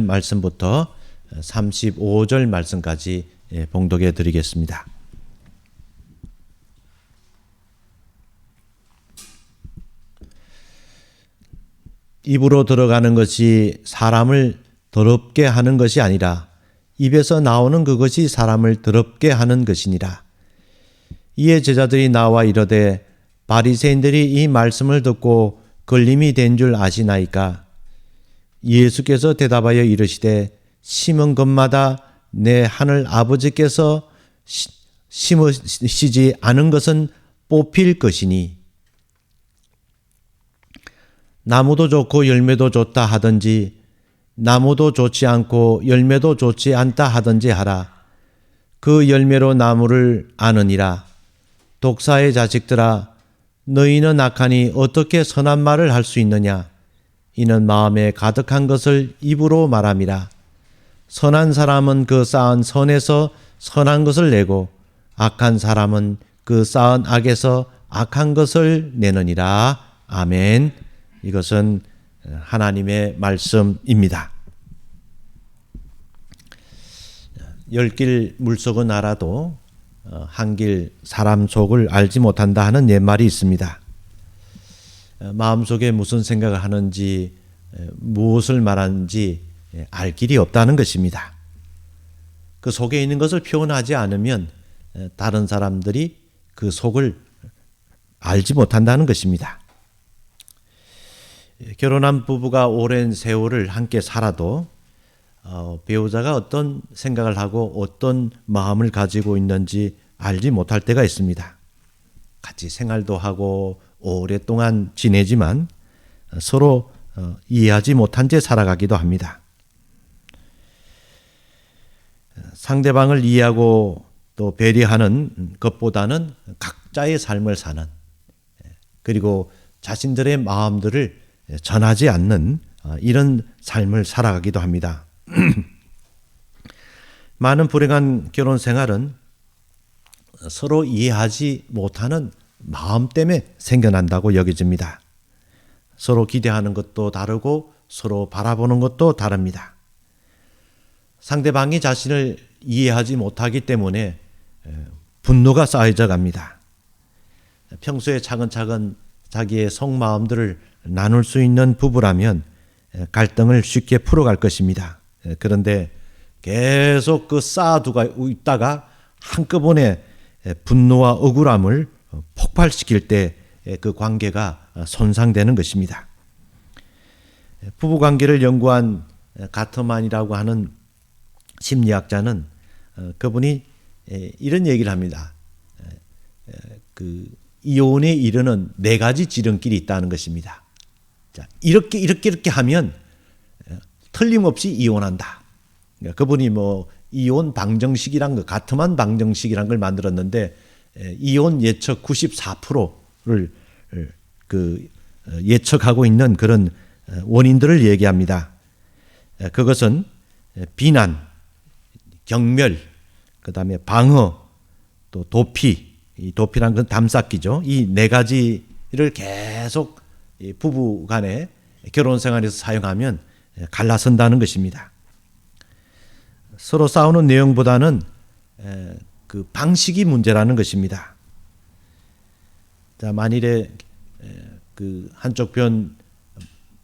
말씀부터 35절 말씀까지 봉독해 드리겠습니다. 입으로 들어가는 것이 사람을 더럽게 하는 것이 아니라 입에서 나오는 그것이 사람을 더럽게 하는 것이니라. 이에 제자들이 나와 이르되 바리새인들이 이 말씀을 듣고 걸림이 된 줄 아시나이까? 예수께서 대답하여 이르시되 심은 것마다 내 하늘 아버지께서 심으시지 않은 것은 뽑힐 것이니 나무도 좋고 열매도 좋다 하든지 나무도 좋지 않고 열매도 좋지 않다 하든지 하라. 그 열매로 나무를 아느니라. 독사의 자식들아, 너희는 악하니 어떻게 선한 말을 할 수 있느냐? 이는 마음에 가득한 것을 입으로 말함이라. 선한 사람은 그 쌓은 선에서 선한 것을 내고 악한 사람은 그 쌓은 악에서 악한 것을 내느니라. 아멘. 이것은 하나님의 말씀입니다. 열 길 물속은 알아도 한 길 사람 속을 알지 못한다 하는 옛말이 있습니다. 마음속에 무슨 생각을 하는지 무엇을 말하는지 알 길이 없다는 것입니다. 그 속에 있는 것을 표현하지 않으면 다른 사람들이 그 속을 알지 못한다는 것입니다. 결혼한 부부가 오랜 세월을 함께 살아도 배우자가 어떤 생각을 하고 어떤 마음을 가지고 있는지 알지 못할 때가 있습니다. 같이 생활도 하고 오랫동안 지내지만 서로 이해하지 못한 채 살아가기도 합니다. 상대방을 이해하고 또 배려하는 것보다는 각자의 삶을 사는, 그리고 자신들의 마음들을 전하지 않는 이런 삶을 살아가기도 합니다. 많은 불행한 결혼 생활은 서로 이해하지 못하는 마음 때문에 생겨난다고 여겨집니다. 서로 기대하는 것도 다르고 서로 바라보는 것도 다릅니다. 상대방이 자신을 이해하지 못하기 때문에 분노가 쌓여져 갑니다. 평소에 차근차근 자기의 속마음들을 나눌 수 있는 부부라면 갈등을 쉽게 풀어갈 것입니다. 그런데 계속 그 쌓아두고 있다가 한꺼번에 분노와 억울함을 폭발시킬 때 그 관계가 손상되는 것입니다. 부부관계를 연구한 가트만이라고 하는 심리학자는 그분이 이런 얘기를 합니다. 그 이혼에 이르는 4가지 지름길이 있다는 것입니다. 자, 이렇게 하면 틀림없이 이혼한다. 그분이 이혼 방정식이란 거, 가트만 방정식이란 걸 만들었는데 이혼 예측 94%를 예측하고 있는 그런 원인들을 얘기합니다. 그것은 비난, 경멸, 그다음에 방어, 또 도피, 이 도피란 건 담쌓기죠. 이 4가지를 계속 부부 간에 결혼 생활에서 사용하면 갈라선다는 것입니다. 서로 싸우는 내용보다는 그 방식이 문제라는 것입니다. 자, 만일에 그 한쪽 편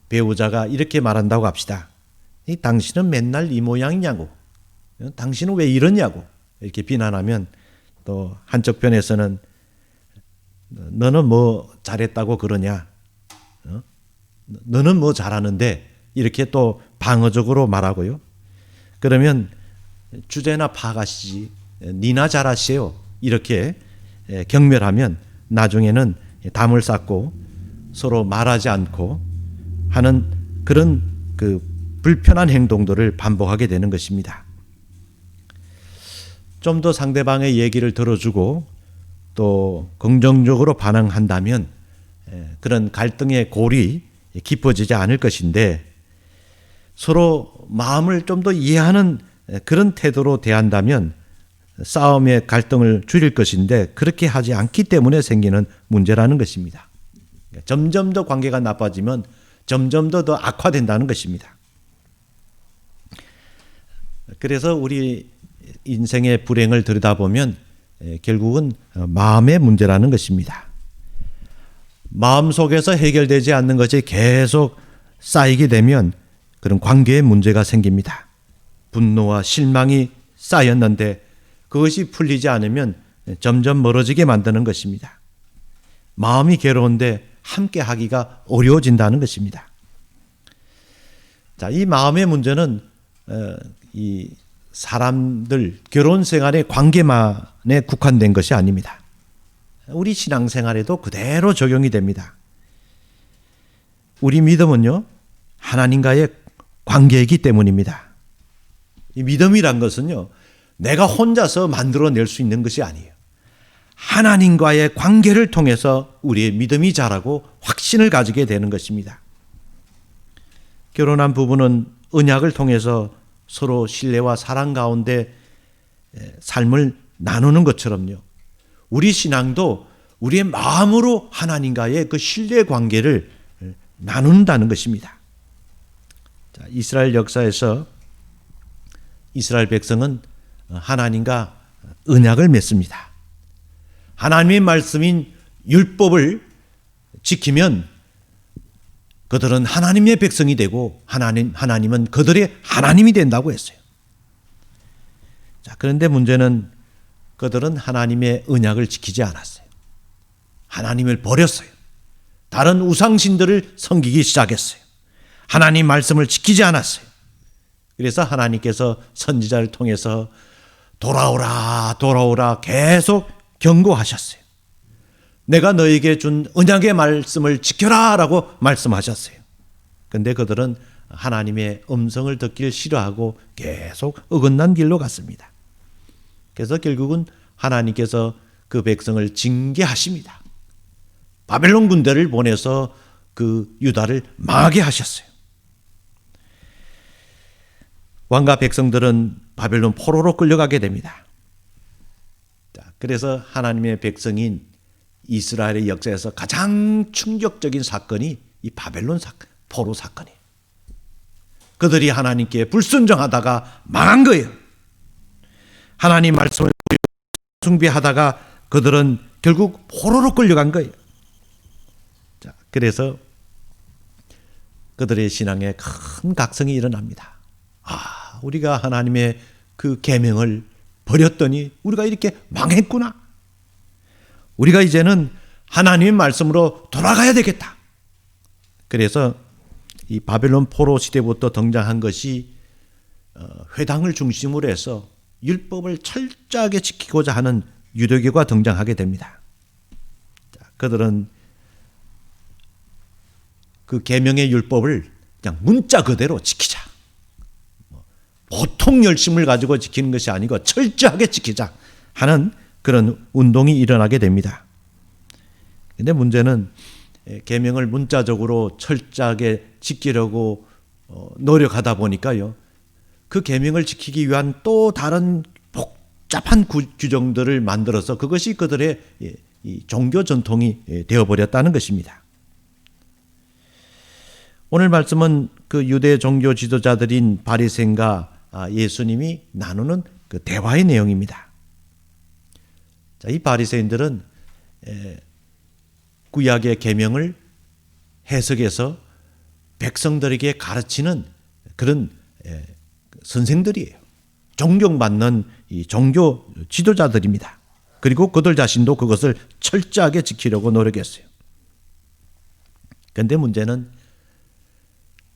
배우자가 이렇게 말한다고 합시다. 당신은 맨날 이 모양이냐고, 당신은 왜 이러냐고 이렇게 비난하면, 또 한쪽 편에서는 너는 뭐 잘했다고 그러냐, 너는 뭐 잘하는데, 이렇게 또 방어적으로 말하고요. 그러면 주제나 파가시지, 니나 잘하시오, 이렇게 경멸하면 나중에는 담을 쌓고 서로 말하지 않고 하는 그런 그 불편한 행동들을 반복하게 되는 것입니다. 좀 더 상대방의 얘기를 들어주고 또 긍정적으로 반응한다면 그런 갈등의 골이 깊어지지 않을 것인데, 서로 마음을 좀 더 이해하는 그런 태도로 대한다면 싸움의 갈등을 줄일 것인데, 그렇게 하지 않기 때문에 생기는 문제라는 것입니다. 점점 더 관계가 나빠지면 점점 더 악화된다는 것입니다. 그래서 우리 인생의 불행을 들여다보면 결국은 마음의 문제라는 것입니다. 마음 속에서 해결되지 않는 것이 계속 쌓이게 되면 그런 관계에 문제가 생깁니다. 분노와 실망이 쌓였는데 그것이 풀리지 않으면 점점 멀어지게 만드는 것입니다. 마음이 괴로운데 함께 하기가 어려워진다는 것입니다. 자, 이 마음의 문제는 이 사람들 결혼 생활의 관계만에 국한된 것이 아닙니다. 우리 신앙생활에도 그대로 적용이 됩니다. 우리 믿음은요, 하나님과의 관계이기 때문입니다. 이 믿음이란 것은요, 내가 혼자서 만들어낼 수 있는 것이 아니에요. 하나님과의 관계를 통해서 우리의 믿음이 자라고 확신을 가지게 되는 것입니다. 결혼한 부부는 언약을 통해서 서로 신뢰와 사랑 가운데 삶을 나누는 것처럼요, 우리 신앙도 우리의 마음으로 하나님과의 그 신뢰 관계를 나눈다는 것입니다. 자, 이스라엘 역사에서 이스라엘 백성은 하나님과 언약을 맺습니다. 하나님의 말씀인 율법을 지키면 그들은 하나님의 백성이 되고 하나님은 그들의 하나님이 된다고 했어요. 자, 그런데 문제는 그들은 하나님의 언약을 지키지 않았어요. 하나님을 버렸어요. 다른 우상신들을 섬기기 시작했어요. 하나님 말씀을 지키지 않았어요. 그래서 하나님께서 선지자를 통해서 돌아오라 돌아오라 계속 경고하셨어요. 내가 너에게 준 언약의 말씀을 지켜라 라고 말씀하셨어요. 그런데 그들은 하나님의 음성을 듣길 싫어하고 계속 어긋난 길로 갔습니다. 그래서 결국은 하나님께서 그 백성을 징계하십니다. 바벨론 군대를 보내서 그 유다를 망하게 하셨어요. 왕과 백성들은 바벨론 포로로 끌려가게 됩니다. 그래서 하나님의 백성인 이스라엘의 역사에서 가장 충격적인 사건이 이 바벨론 포로 사건이에요. 그들이 하나님께 불순종하다가 망한 거예요. 하나님 말씀을 숭배하다가 그들은 결국 포로로 끌려간 거예요. 자, 그래서 그들의 신앙에 큰 각성이 일어납니다. 아, 우리가 하나님의 그 계명을 버렸더니 우리가 이렇게 망했구나. 우리가 이제는 하나님의 말씀으로 돌아가야 되겠다. 그래서 이 바벨론 포로 시대부터 등장한 것이 회당을 중심으로 해서 율법을 철저하게 지키고자 하는 유대교가 등장하게 됩니다. 그들은 그 계명의 율법을 그냥 문자 그대로 지키자. 보통 열심을 가지고 지키는 것이 아니고 철저하게 지키자 하는 그런 운동이 일어나게 됩니다. 그런데 문제는 계명을 문자적으로 철저하게 지키려고 노력하다 보니까요, 그 계명을 지키기 위한 또 다른 복잡한 규정들을 만들어서 그것이 그들의 종교 전통이 되어버렸다는 것입니다. 오늘 말씀은 그 유대 종교 지도자들인 바리새인과 예수님이 나누는 그 대화의 내용입니다. 자, 이 바리새인들은 구약의 계명을 해석해서 백성들에게 가르치는 그런 선생들이에요. 존경받는 이 종교 지도자들입니다. 그리고 그들 자신도 그것을 철저하게 지키려고 노력했어요. 그런데 문제는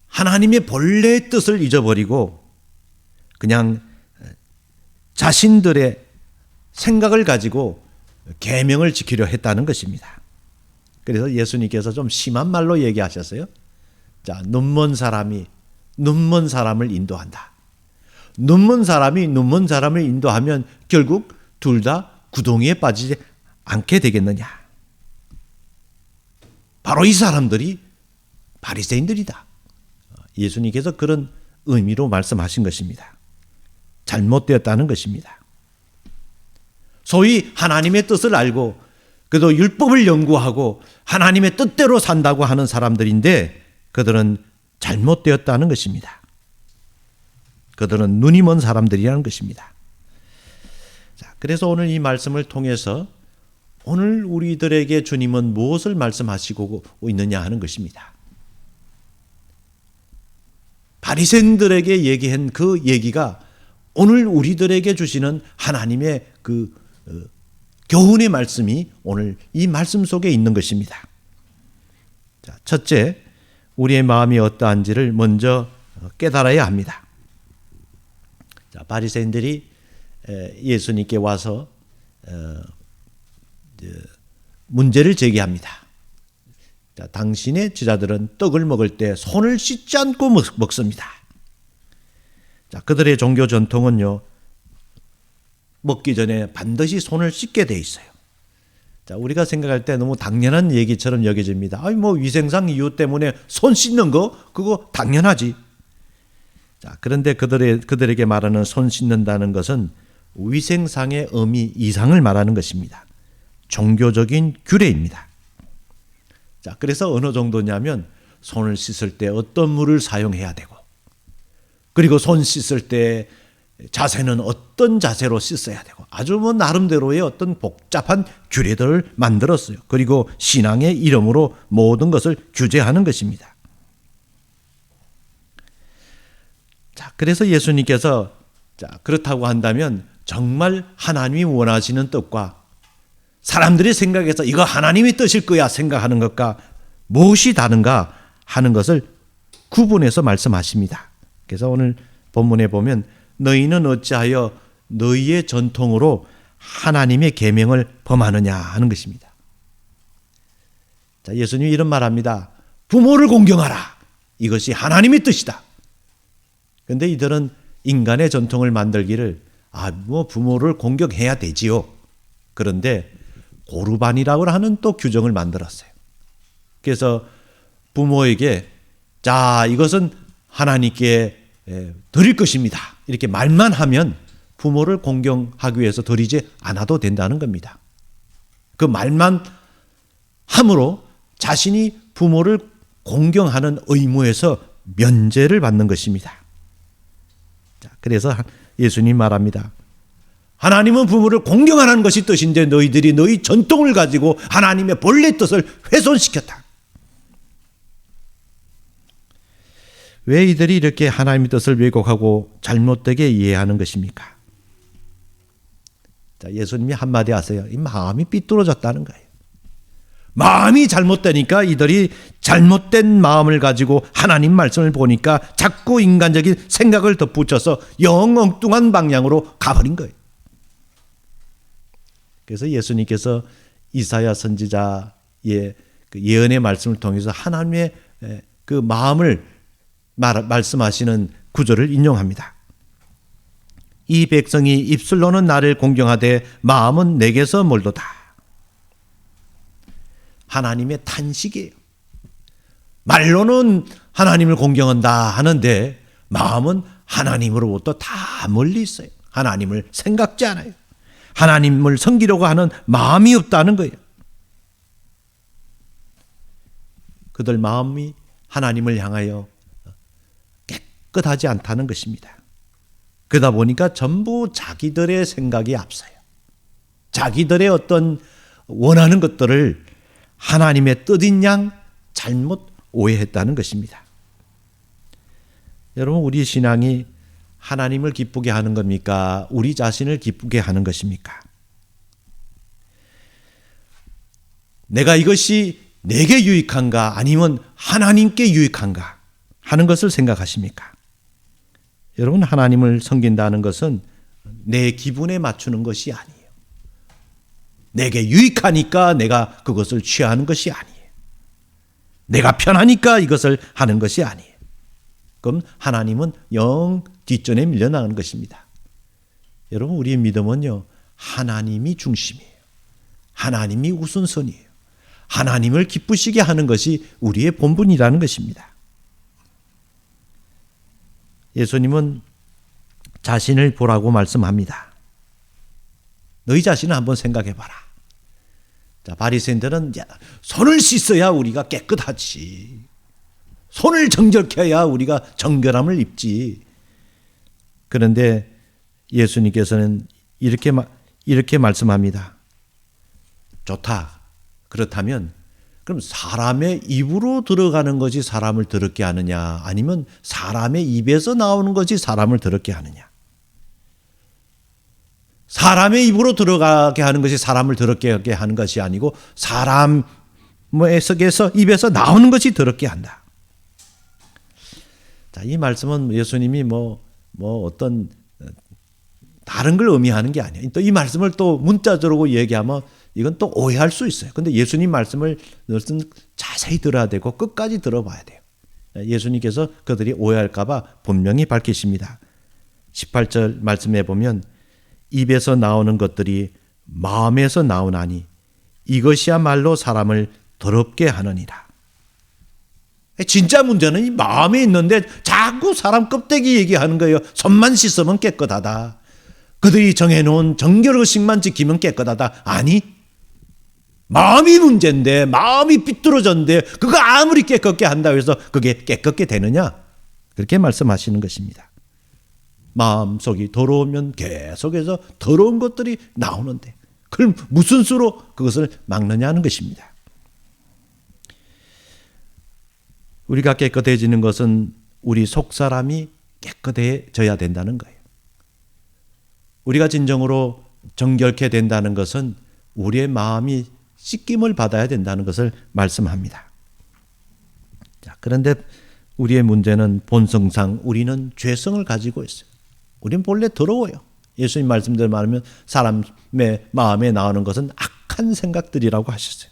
하나님의 본래의 뜻을 잊어버리고 그냥 자신들의 생각을 가지고 계명을 지키려 했다는 것입니다. 그래서 예수님께서 좀 심한 말로 얘기하셨어요. 자, 눈먼 사람이 눈먼 사람을 인도한다. 눈먼 사람이 눈먼 사람을 인도하면 결국 둘 다 구덩이에 빠지지 않게 되겠느냐. 바로 이 사람들이 바리새인들이다. 예수님께서 그런 의미로 말씀하신 것입니다. 잘못되었다는 것입니다. 소위 하나님의 뜻을 알고 그래도 율법을 연구하고 하나님의 뜻대로 산다고 하는 사람들인데 그들은 잘못되었다는 것입니다. 그들은 눈이 먼 사람들이라는 것입니다. 자, 그래서 오늘 이 말씀을 통해서 오늘 우리들에게 주님은 무엇을 말씀하시고 있느냐 하는 것입니다. 바리새인들에게 얘기한 그 얘기가 오늘 우리들에게 주시는 하나님의 그 교훈의 말씀이 오늘 이 말씀 속에 있는 것입니다. 자, 첫째, 우리의 마음이 어떠한지를 먼저 깨달아야 합니다. 자, 바리새인들이 예수님께 와서 문제를 제기합니다. 자, 당신의 제자들은 떡을 먹을 때 손을 씻지 않고 먹습니다. 자, 그들의 종교 전통은요, 먹기 전에 반드시 손을 씻게 돼 있어요. 자, 우리가 생각할 때 너무 당연한 얘기처럼 여겨집니다. 아니, 뭐 위생상 이유 때문에 손 씻는 거 그거 당연하지. 자, 그런데 그들에게 말하는 손 씻는다는 것은 위생상의 의미 이상을 말하는 것입니다. 종교적인 규례입니다. 자, 그래서 어느 정도냐면 손을 씻을 때 어떤 물을 사용해야 되고, 그리고 손 씻을 때 자세는 어떤 자세로 씻어야 되고, 아주 뭐 나름대로의 어떤 복잡한 규례들을 만들었어요. 그리고 신앙의 이름으로 모든 것을 규제하는 것입니다. 자, 그래서 예수님께서 그렇다고 한다면 정말 하나님이 원하시는 뜻과 사람들이 생각해서 이거 하나님의 뜻일 거야 생각하는 것과 무엇이 다른가 하는 것을 구분해서 말씀하십니다. 그래서 오늘 본문에 보면 너희는 어찌하여 너희의 전통으로 하나님의 계명을 범하느냐 하는 것입니다. 자, 예수님이 이런 말합니다. 부모를 공경하라. 이것이 하나님의 뜻이다. 그런데 이들은 인간의 전통을 만들기를 뭐 부모를 공경해야 되지요. 그런데 고르반이라고 하는 또 규정을 만들었어요. 그래서 부모에게 자, 이것은 하나님께 드릴 것입니다. 이렇게 말만 하면 부모를 공경하기 위해서 드리지 않아도 된다는 겁니다. 그 말만 함으로 자신이 부모를 공경하는 의무에서 면제를 받는 것입니다. 자, 그래서 예수님 말합니다. 하나님은 부모를 공경하는 것이 뜻인데 너희들이 너희 전통을 가지고 하나님의 본래 뜻을 훼손시켰다. 왜 이들이 이렇게 하나님의 뜻을 왜곡하고 잘못되게 이해하는 것입니까? 자, 예수님이 한마디 하세요. 이 마음이 삐뚤어졌다는 거예요. 마음이 잘못되니까 이들이 잘못된 마음을 가지고 하나님 말씀을 보니까 자꾸 인간적인 생각을 덧붙여서 영 엉뚱한 방향으로 가버린 거예요. 그래서 예수님께서 이사야 선지자의 그 예언의 말씀을 통해서 하나님의 그 마음을 말씀하시는 구절을 인용합니다. 이 백성이 입술로는 나를 공경하되 마음은 내게서 멀도다. 하나님의 탄식이에요. 말로는 하나님을 공경한다 하는데 마음은 하나님으로부터 다 멀리 있어요. 하나님을 생각지 않아요. 하나님을 섬기려고 하는 마음이 없다는 거예요. 그들 마음이 하나님을 향하여 깨끗하지 않다는 것입니다. 그러다 보니까 전부 자기들의 생각이 앞서요. 자기들의 어떤 원하는 것들을 하나님의 뜻인 양 잘못 오해했다는 것입니다. 여러분, 우리 신앙이 하나님을 기쁘게 하는 겁니까? 우리 자신을 기쁘게 하는 것입니까? 내가 이것이 내게 유익한가 아니면 하나님께 유익한가 하는 것을 생각하십니까? 여러분, 하나님을 섬긴다는 것은 내 기분에 맞추는 것이 아니에요. 내게 유익하니까 내가 그것을 취하는 것이 아니에요. 내가 편하니까 이것을 하는 것이 아니에요. 그럼 하나님은 영 뒷전에 밀려나가는 것입니다. 여러분, 우리의 믿음은요, 하나님이 중심이에요. 하나님이 우선선이에요. 하나님을 기쁘시게 하는 것이 우리의 본분이라는 것입니다. 예수님은 자신을 보라고 말씀합니다. 너희 자신을 한번 생각해 봐라. 자, 바리새인들은 손을 씻어야 우리가 깨끗하지. 손을 정결케 해야 우리가 정결함을 입지. 그런데 예수님께서는 이렇게 말씀합니다. 좋다. 그렇다면 그럼 사람의 입으로 들어가는 것이 사람을 더럽게 하느냐, 아니면 사람의 입에서 나오는 것이 사람을 더럽게 하느냐? 사람의 입으로 들어가게 하는 것이 사람을 더럽게 하는 것이 아니고 사람의 입에서 나오는 것이 더럽게 한다. 자, 이 말씀은 예수님이 어떤 다른 걸 의미하는 게 아니에요. 또 이 말씀을 또 문자적으로 얘기하면 이건 또 오해할 수 있어요. 근데 예수님 말씀을 자세히 들어야 되고 끝까지 들어봐야 돼요. 예수님께서 그들이 오해할까 봐 분명히 밝히십니다. 18절 말씀에 보면 입에서 나오는 것들이 마음에서 나오나니 이것이야말로 사람을 더럽게 하느니라. 진짜 문제는 이 마음에 있는데 자꾸 사람 껍데기 얘기하는 거예요. 손만 씻으면 깨끗하다. 그들이 정해놓은 정결의식만 지키면 깨끗하다. 아니, 마음이 문제인데, 마음이 삐뚤어졌는데 그거 아무리 깨끗게 한다고 해서 그게 깨끗게 되느냐? 그렇게 말씀하시는 것입니다. 마음속이 더러우면 계속해서 더러운 것들이 나오는데 그럼 무슨 수로 그것을 막느냐는 것입니다. 우리가 깨끗해지는 것은 우리 속사람이 깨끗해져야 된다는 거예요. 우리가 진정으로 정결케 된다는 것은 우리의 마음이 씻김을 받아야 된다는 것을 말씀합니다. 자, 그런데 우리의 문제는 본성상 우리는 죄성을 가지고 있어요. 우리는 본래 더러워요. 예수님 말씀대로 말하면 사람의 마음에 나오는 것은 악한 생각들이라고 하셨어요.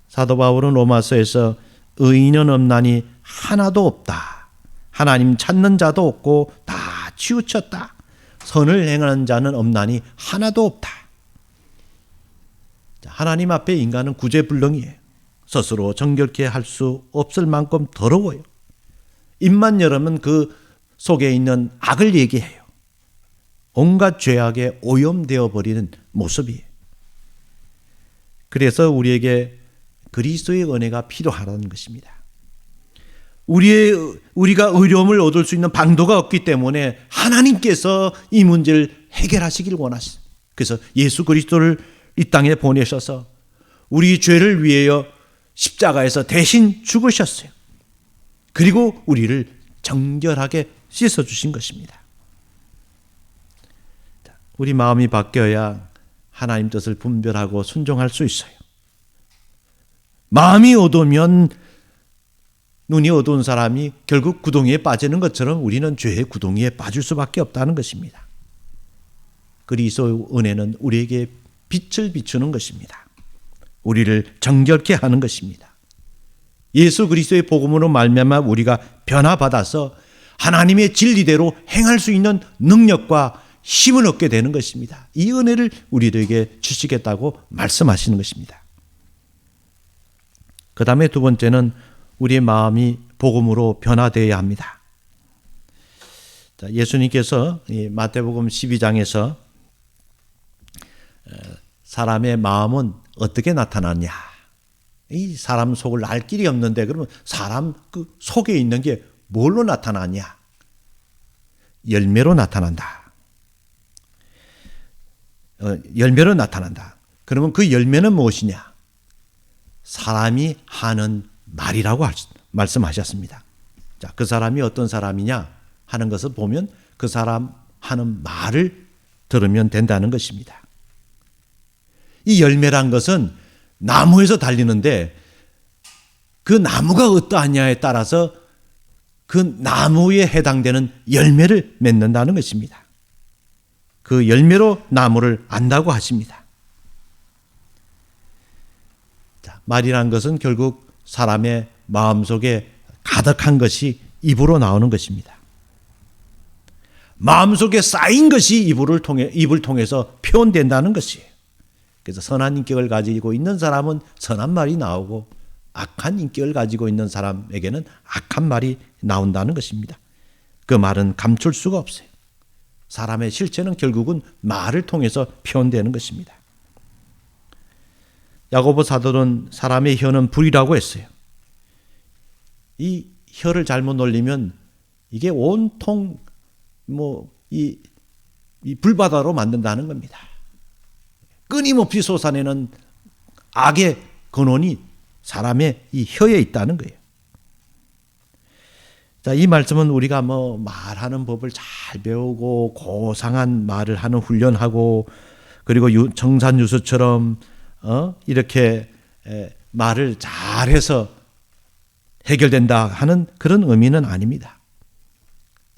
사도 바울은 로마서에서 의인은 없나니 하나도 없다. 하나님 찾는 자도 없고 다 치우쳤다. 선을 행하는 자는 없나니 하나도 없다. 하나님 앞에 인간은 구제불능이에요. 스스로 정결케 할 수 없을 만큼 더러워요. 입만 열으면 그 속에 있는 악을 얘기해요. 온갖 죄악에 오염되어 버리는 모습이에요. 그래서 우리에게 그리스도의 은혜가 필요하다는 것입니다. 우리가 의로움을 얻을 수 있는 방도가 없기 때문에 하나님께서 이 문제를 해결하시길 원하시죠. 그래서 예수 그리스도를 이 땅에 보내셔서 우리 죄를 위하여 십자가에서 대신 죽으셨어요. 그리고 우리를 정결하게 씻어주신 것입니다. 우리 마음이 바뀌어야 하나님 뜻을 분별하고 순종할 수 있어요. 마음이 어두우면 눈이 어두운 사람이 결국 구덩이에 빠지는 것처럼 우리는 죄의 구덩이에 빠질 수밖에 없다는 것입니다. 그리스도의 은혜는 우리에게 빛을 비추는 것입니다. 우리를 정결케 하는 것입니다. 예수 그리스도의 복음으로 말미암아 우리가 변화받아서 하나님의 진리대로 행할 수 있는 능력과 힘을 얻게 되는 것입니다. 이 은혜를 우리들에게 주시겠다고 말씀하시는 것입니다. 그 다음에 두 번째는 우리의 마음이 복음으로 변화되어야 합니다. 예수님께서 마태복음 12장에서 사람의 마음은 어떻게 나타나냐? 이 사람 속을 알 길이 없는데 그러면 사람 그 속에 있는 게 뭘로 나타나냐? 열매로 나타난다. 열매로 나타난다. 그러면 그 열매는 무엇이냐? 사람이 하는 말이라고 말씀하셨습니다. 자, 그 사람이 어떤 사람이냐 하는 것을 보면 그 사람 하는 말을 들으면 된다는 것입니다. 이 열매란 것은 나무에서 달리는데 그 나무가 어떠하냐에 따라서 그 나무에 해당되는 열매를 맺는다는 것입니다. 그 열매로 나무를 안다고 하십니다. 자, 말이란 것은 결국 사람의 마음속에 가득한 것이 입으로 나오는 것입니다. 마음속에 쌓인 것이 입을 통해서 표현된다는 것이에요. 그래서 선한 인격을 가지고 있는 사람은 선한 말이 나오고 악한 인격을 가지고 있는 사람에게는 악한 말이 나온다는 것입니다. 그 말은 감출 수가 없어요. 사람의 실체는 결국은 말을 통해서 표현되는 것입니다. 야고보 사도는 사람의 혀는 불이라고 했어요. 이 혀를 잘못 놀리면 이게 온통 이 불바다로 만든다는 겁니다. 끊임없이 솟아내는 악의 근원이 사람의 이 혀에 있다는 거예요. 자, 이 말씀은 우리가 말하는 법을 잘 배우고 고상한 말을 하는 훈련하고 그리고 정산유수처럼 이렇게 말을 잘해서 해결된다 하는 그런 의미는 아닙니다.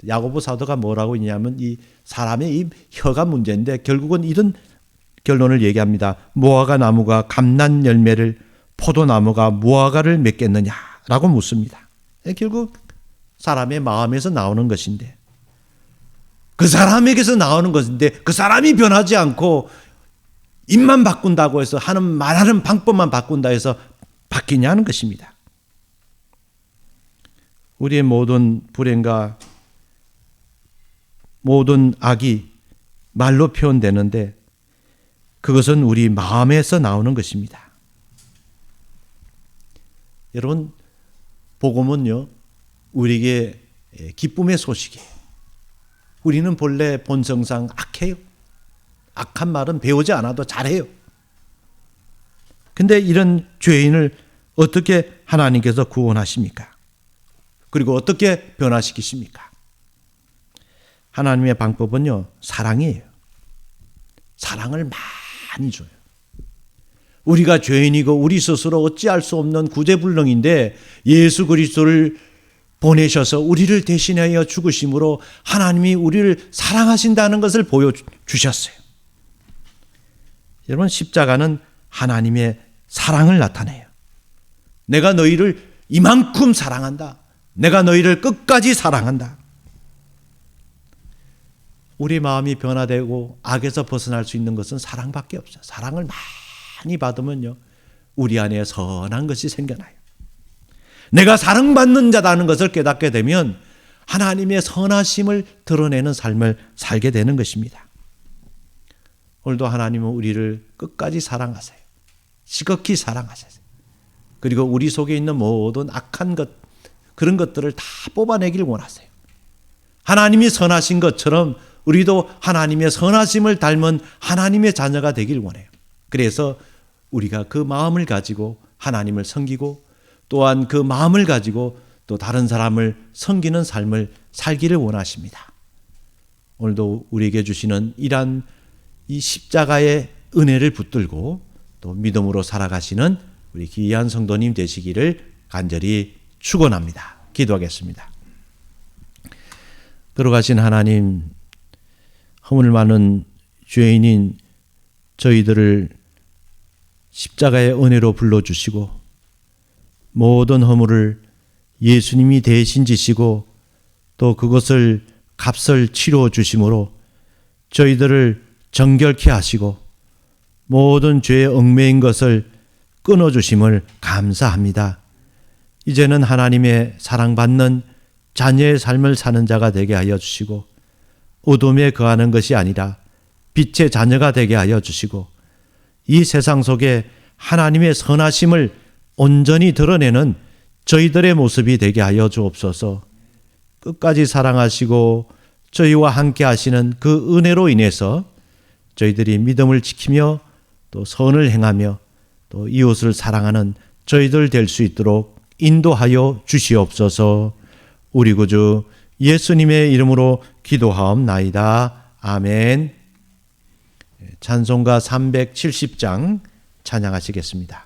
야고보 사도가 뭐라고 했냐면 이 사람의 이 혀가 문제인데 결국은 이런 결론을 얘기합니다. 무화과 나무가 감난 열매를 포도나무가 무화과를 맺겠느냐라고 묻습니다. 결국 사람의 마음에서 나오는 것인데 그 사람에게서 나오는 것인데 그 사람이 변하지 않고 입만 바꾼다고 해서 말하는 방법만 바꾼다 해서 바뀌냐는 것입니다. 우리의 모든 불행과 모든 악이 말로 표현되는데 그것은 우리 마음에서 나오는 것입니다. 여러분, 복음은요, 우리에게 기쁨의 소식이에요. 우리는 본래 본성상 악해요. 악한 말은 배우지 않아도 잘해요. 근데 이런 죄인을 어떻게 하나님께서 구원하십니까? 그리고 어떻게 변화시키십니까? 하나님의 방법은요, 사랑이에요. 사랑을 많이 줘요. 우리가 죄인이고 우리 스스로 어찌할 수 없는 구제불능인데 예수 그리스도를 보내셔서 우리를 대신하여 죽으심으로 하나님이 우리를 사랑하신다는 것을 보여주셨어요. 여러분, 십자가는 하나님의 사랑을 나타내요. 내가 너희를 이만큼 사랑한다. 내가 너희를 끝까지 사랑한다. 우리 마음이 변화되고 악에서 벗어날 수 있는 것은 사랑밖에 없어요. 사랑을 많이 받으면요, 우리 안에 선한 것이 생겨나요. 내가 사랑받는 자라는 것을 깨닫게 되면 하나님의 선하심을 드러내는 삶을 살게 되는 것입니다. 오늘도 하나님은 우리를 끝까지 사랑하세요. 지극히 사랑하세요. 그리고 우리 속에 있는 모든 악한 것, 그런 것들을 다 뽑아내길 원하세요. 하나님이 선하신 것처럼 우리도 하나님의 선하심을 닮은 하나님의 자녀가 되길 원해요. 그래서 우리가 그 마음을 가지고 하나님을 섬기고 또한 그 마음을 가지고 또 다른 사람을 섬기는 삶을 살기를 원하십니다. 오늘도 우리에게 주시는 이러한 이 십자가의 은혜를 붙들고 또 믿음으로 살아가시는 우리 귀한 성도님 되시기를 간절히 축원합니다. 기도하겠습니다. 들어가신 하나님, 허물 많은 죄인인 저희들을 십자가의 은혜로 불러주시고 모든 허물을 예수님이 대신 지시고 또 그것을 값을 치러 주심으로 저희들을 정결케 하시고 모든 죄에 얽매인 것을 끊어주심을 감사합니다. 이제는 하나님의 사랑받는 자녀의 삶을 사는 자가 되게 하여 주시고 어둠에 거하는 것이 아니라 빛의 자녀가 되게 하여 주시고 이 세상 속에 하나님의 선하심을 온전히 드러내는 저희들의 모습이 되게 하여 주옵소서. 끝까지 사랑하시고 저희와 함께 하시는 그 은혜로 인해서 저희들이 믿음을 지키며 또 선을 행하며 또 이웃을 사랑하는 저희들 될 수 있도록 인도하여 주시옵소서. 우리 구주 예수님의 이름으로 기도하옵나이다. 아멘. 찬송가 370장 찬양하시겠습니다.